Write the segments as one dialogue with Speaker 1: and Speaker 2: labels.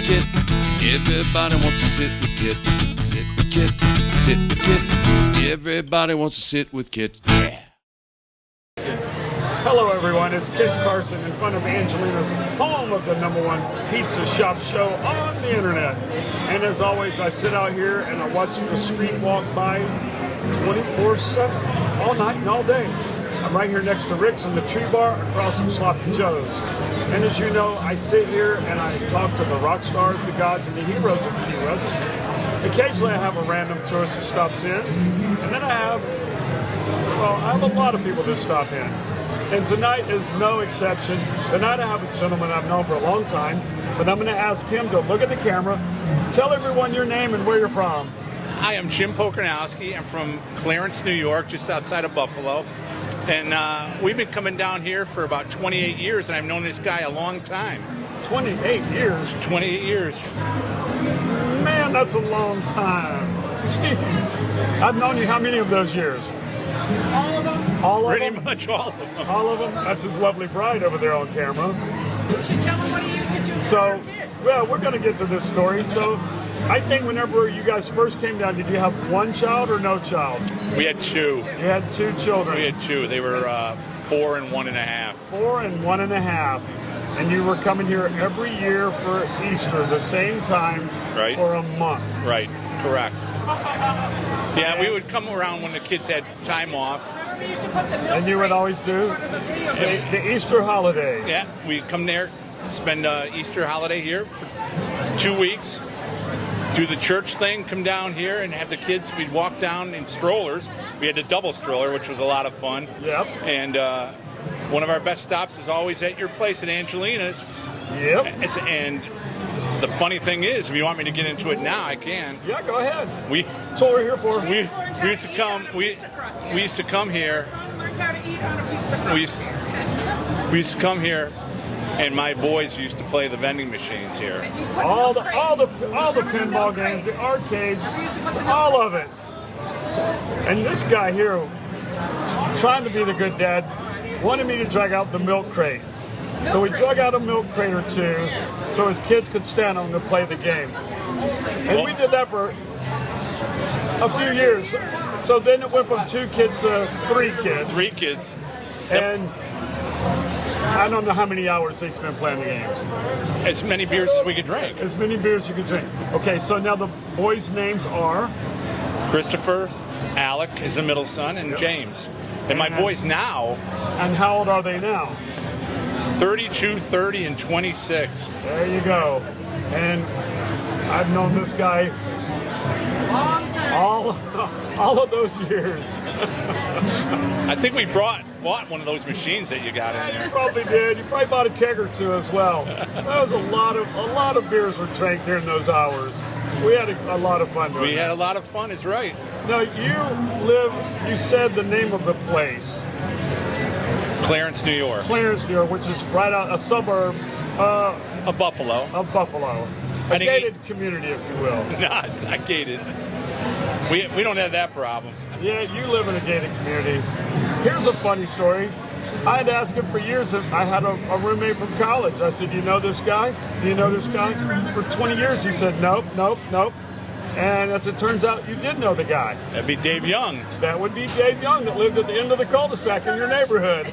Speaker 1: Kit. Everybody wants to sit with Kit. Sit with Kit. Sit with Kit. Everybody wants to sit with Kit. Yeah.
Speaker 2: Hello everyone, it's Kit Carson in front of Angelina's, home of the #1 pizza shop show on the internet. And as always, I sit out here and I watch the street walk by 24/7, all night and all day. I'm right here next to Rick's in the Tree Bar across from Sloppy Joe's. And as you know, I sit here and I talk to the rock stars, the gods, and the heroes of Key West. Occasionally I have a random tourist that stops in, and then I have a lot of people that stop in. And tonight is no exception. Tonight I have a gentleman I've known for a long time, but I'm going to ask him to look at the camera, tell everyone your name and where you're from.
Speaker 3: Hi, I'm Jim Pokernowski. I'm from Clarence, New York, just outside of Buffalo. And we've been coming down here for about 28 years, and I've known this guy a long time.
Speaker 2: 28 years?
Speaker 3: 28 years.
Speaker 2: Man, that's a long time. Jeez. I've known you how many of those years?
Speaker 4: All of them?
Speaker 2: All of
Speaker 3: Pretty
Speaker 2: them?
Speaker 3: much all of them.
Speaker 2: All of them? That's his lovely bride over there on camera.
Speaker 4: You should tell them what he used to do for
Speaker 2: So,
Speaker 4: our kids.
Speaker 2: well, we're going to get to this story. So, I think whenever you guys first came down, did you have one child or no child?
Speaker 3: We had two.
Speaker 2: You had two children.
Speaker 3: We had two. They were 4 and 1.5.
Speaker 2: 4 and 1.5. And you were coming here every year for Easter, the same time,
Speaker 3: Right.
Speaker 2: for a month.
Speaker 3: Right, correct. Yeah, we would come around when the kids had time off.
Speaker 4: Remember, we used to put the milk
Speaker 2: And you would
Speaker 4: crates
Speaker 2: always
Speaker 4: in
Speaker 2: do
Speaker 4: front of the video
Speaker 2: the Easter holiday.
Speaker 3: Yeah, we'd come there, spend Easter holiday here for 2 weeks, do the church thing, come down here and have the kids, we'd walk down in strollers. We had a double stroller, which was a lot of fun.
Speaker 2: Yep.
Speaker 3: And one of our best stops is always at your place at Angelina's.
Speaker 2: Yep.
Speaker 3: And the funny thing is, if you want me to get into it now, I can.
Speaker 2: Yeah, go ahead.
Speaker 3: That's
Speaker 2: what we're here for.
Speaker 3: We used to come. We used to come here.
Speaker 4: Learned how to eat on a pizza crust.
Speaker 3: We used to come here, and my boys used to play the vending machines here.
Speaker 4: And you put
Speaker 2: all the
Speaker 4: milk crates.
Speaker 2: pinball games, the arcade, all of it. And this guy here, trying to be the good dad, wanted me to drag out the milk crate. So we drug out a milk crate or two so his kids could stand on to play the game. And we did that for a few years. So then it went from 2 kids to 3 kids.
Speaker 3: 3 kids.
Speaker 2: And I don't know how many hours they spent playing the games.
Speaker 3: As many beers as we could drink.
Speaker 2: As many beers you could drink. Okay, so now the boys' names are?
Speaker 3: Christopher, Alec is the middle son, and James. And my boys now,
Speaker 2: And how old are they now?
Speaker 3: 32, 30, and 26.
Speaker 2: There you go. And I've known this guy
Speaker 4: Long time.
Speaker 2: all of those years.
Speaker 3: I think we bought one of those machines that you got in
Speaker 2: You
Speaker 3: there.
Speaker 2: probably did. You probably bought a keg or two as well. That was a lot of beers were drank during those hours. We had a lot of fun doing
Speaker 3: We had
Speaker 2: that.
Speaker 3: a lot of fun, is right.
Speaker 2: Now you said the name of the place,
Speaker 3: Clarence, New York.
Speaker 2: Clarence, New York, which is right out a suburb
Speaker 3: Of Buffalo.
Speaker 2: of Buffalo.
Speaker 3: I
Speaker 2: A
Speaker 3: think
Speaker 2: gated community, if you will.
Speaker 3: No, it's not gated. We don't have that problem.
Speaker 2: Yeah, you live in a gated community. Here's a funny story. I had asked him for years. I had a roommate from college. I said, "Do you know this guy? Do you know this guy?" For 20 years, he said, "Nope, nope, nope." And as it turns out, you did know the guy.
Speaker 3: That'd be Dave Young.
Speaker 2: That would be Dave Young that lived at the end of the cul-de-sac in your neighborhood.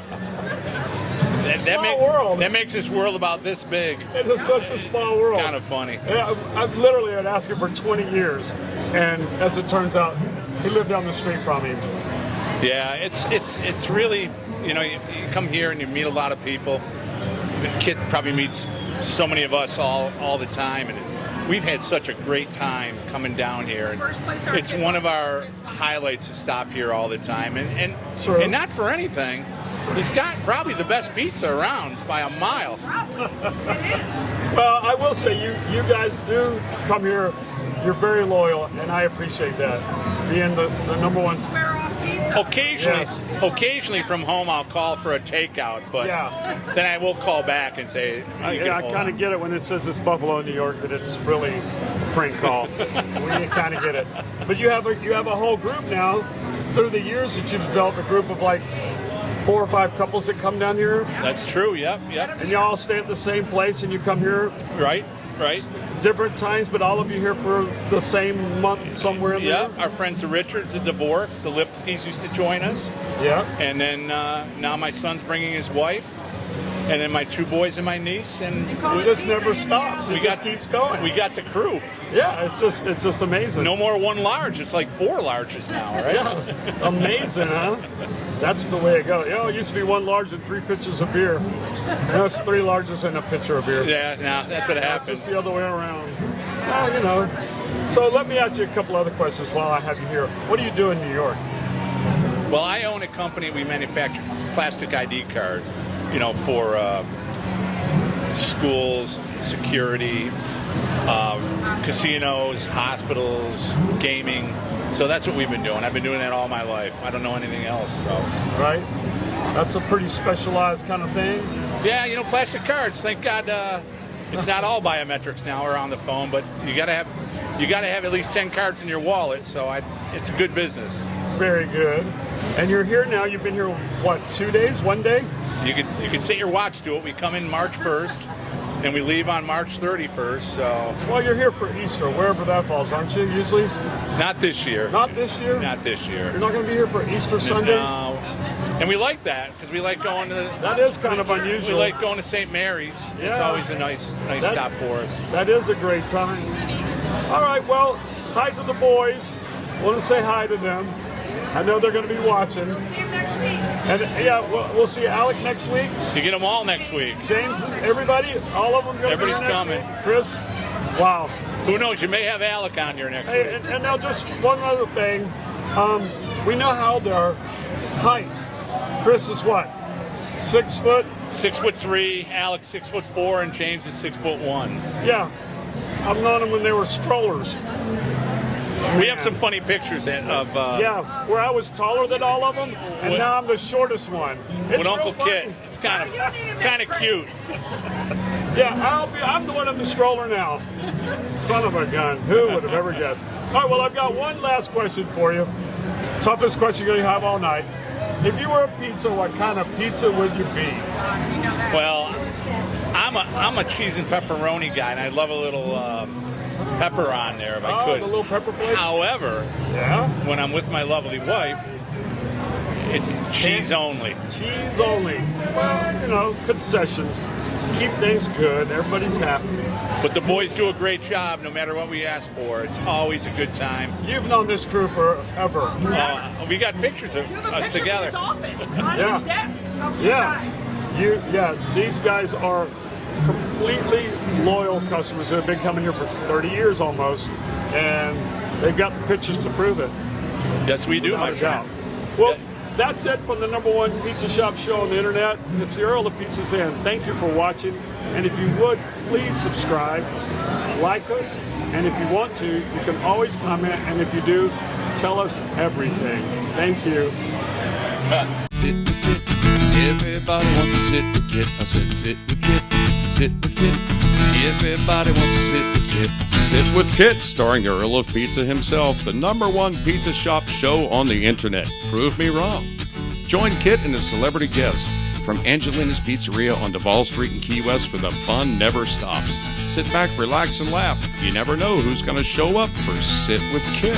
Speaker 2: Small world.
Speaker 3: That makes this world about this big.
Speaker 2: It is such a small world.
Speaker 3: Kind of funny.
Speaker 2: Yeah, I've literally had asked him for 20 years, and as it turns out, he lived down the street from me.
Speaker 3: Yeah, it's really, you come here and you meet a lot of people. Kit probably meets so many of us all the time, and we've had such a great time coming down here. It's one of our highlights to stop here all the time, and not for anything. He's got probably the best pizza around by a mile.
Speaker 2: Well, I will say you guys do come here. You're very loyal, and I appreciate that. Being the #1.
Speaker 4: Swear off pizza.
Speaker 3: Occasionally from home I'll call for a takeout, but then I will call back and say,
Speaker 2: I kind of get it when it says it's Buffalo, New York, that it's really a prank call. We kind of get it. But you have a whole group now. Through the years that you've developed a group of like 4 or 5 couples that come down here,
Speaker 3: That's true. Yep.
Speaker 2: and y'all stay at the same place, and you come here
Speaker 3: Right.
Speaker 2: different times, but all of you here for the same month somewhere in
Speaker 3: Yeah,
Speaker 2: there?
Speaker 3: our friends the Richards, the Dvorks, the Lipskys used to join us.
Speaker 2: Yeah.
Speaker 3: And then now my son's bringing his wife, and then my 2 boys and my niece, and
Speaker 2: It just never stops. It just keeps going.
Speaker 3: We got the crew.
Speaker 2: Yeah, it's just amazing.
Speaker 3: No more 1 large. It's like 4 larges now, right?
Speaker 2: Yeah, amazing, huh? That's the way it goes. You know, it used to be 1 large and 3 pitchers of beer. Now it's 3 larges and a pitcher of beer.
Speaker 3: Yeah, no, that's what
Speaker 2: It's
Speaker 3: happens.
Speaker 2: just the other way around. Well, you know. So let me ask you a couple other questions while I have you here. What do you do in New York?
Speaker 3: Well, I own a company. We manufacture plastic ID cards, for schools, security, casinos, hospitals, gaming. So that's what we've been doing. I've been doing that all my life. I don't know anything else. So.
Speaker 2: Right? That's a pretty specialized kind of thing.
Speaker 3: Yeah, plastic cards. Thank God it's not all biometrics now or on the phone, but you got to have at least 10 cards in your wallet. So it's a good business.
Speaker 2: Very good. And you're here now. You've been here, what, 2 days, 1 day?
Speaker 3: You could set your watch to it. We come in March 1st, and we leave on March 31st. So
Speaker 2: Well, you're here for Easter, wherever that falls, aren't you, usually?
Speaker 3: not this year.
Speaker 2: Not this year?
Speaker 3: Not this year.
Speaker 2: You're not going to be here for Easter Sunday?
Speaker 3: No. And we like that because we like going to.
Speaker 2: That is kind of
Speaker 3: We
Speaker 2: unusual.
Speaker 3: like going to St. Mary's. It's
Speaker 2: Yeah.
Speaker 3: always a nice
Speaker 2: That-
Speaker 3: stop for us.
Speaker 2: That is a great time. All right, well, hi to the boys. Want to say hi to them. I know they're going to be watching.
Speaker 4: See you next week.
Speaker 2: And yeah, we'll see Alec next week.
Speaker 3: You get them all next week.
Speaker 2: James, everybody, all of them going to be
Speaker 3: Everybody's
Speaker 2: here next
Speaker 3: coming.
Speaker 2: week. Chris, wow.
Speaker 3: Who knows? You may have Alec on here next
Speaker 2: Hey,
Speaker 3: week.
Speaker 2: and now just one other thing. We know how their height. Chris is what? 6 foot?
Speaker 3: 6'3", Alex 6'4", and James is 6'1".
Speaker 2: Yeah. I've known them when they were strollers.
Speaker 3: We have some funny pictures of
Speaker 2: Yeah, where I was taller than all of them, and
Speaker 3: With-
Speaker 2: now I'm the shortest one. It's
Speaker 3: with
Speaker 2: real
Speaker 3: Uncle
Speaker 2: funny.
Speaker 3: Kit. It's kind
Speaker 4: You don't need him
Speaker 3: of
Speaker 4: that great.
Speaker 3: cute.
Speaker 2: Yeah, I'm the one in the stroller now. Son of a gun. Who would have ever guessed? All right, well, I've got one last question for you. Toughest question you're going to have all night. If you were a pizza, what kind of pizza would you be?
Speaker 3: Well, I'm a cheese and pepperoni guy, and I love a little pepper on there if I
Speaker 2: Oh,
Speaker 3: could.
Speaker 2: the little pepper flakes?
Speaker 3: However,
Speaker 2: Yeah?
Speaker 3: when I'm with my lovely wife, it's cheese only.
Speaker 2: Cheese only. Well, concessions. Keep things good. Everybody's happy.
Speaker 3: But the boys do a great job no matter what we ask for. It's always a good time.
Speaker 2: You've known this crew forever.
Speaker 3: We got pictures of
Speaker 4: You have a
Speaker 3: us
Speaker 4: picture
Speaker 3: together.
Speaker 4: from his office on
Speaker 2: Yeah.
Speaker 4: his desk of
Speaker 2: Yeah.
Speaker 4: you guys.
Speaker 2: These guys are completely loyal customers who have been coming here for 30 years almost, and they've got the pictures to prove it.
Speaker 3: Yes, we do,
Speaker 2: Without
Speaker 3: my
Speaker 2: a
Speaker 3: friend.
Speaker 2: doubt. Well, that's it from the #1 pizza shop show on the internet. It's the Earl of Pizza saying thank you for watching, and if you would, please subscribe, like us, and if you want to, you can always comment, and if you do, tell us everything. Thank you.
Speaker 1: Sit with Kit. Everybody wants to sit with Kit. I said sit with Kit. Sit with Kit. Everybody wants to sit with Kit. Sit with Kit, starring the Earl of Pizza himself, the #1 pizza shop show on the internet. Prove me wrong. Join Kit and his celebrity guests from Angelina's Pizzeria on Duval Street in Key West, where the fun never stops. Sit back, relax, and laugh. You never know who's going to show up for Sit with Kit.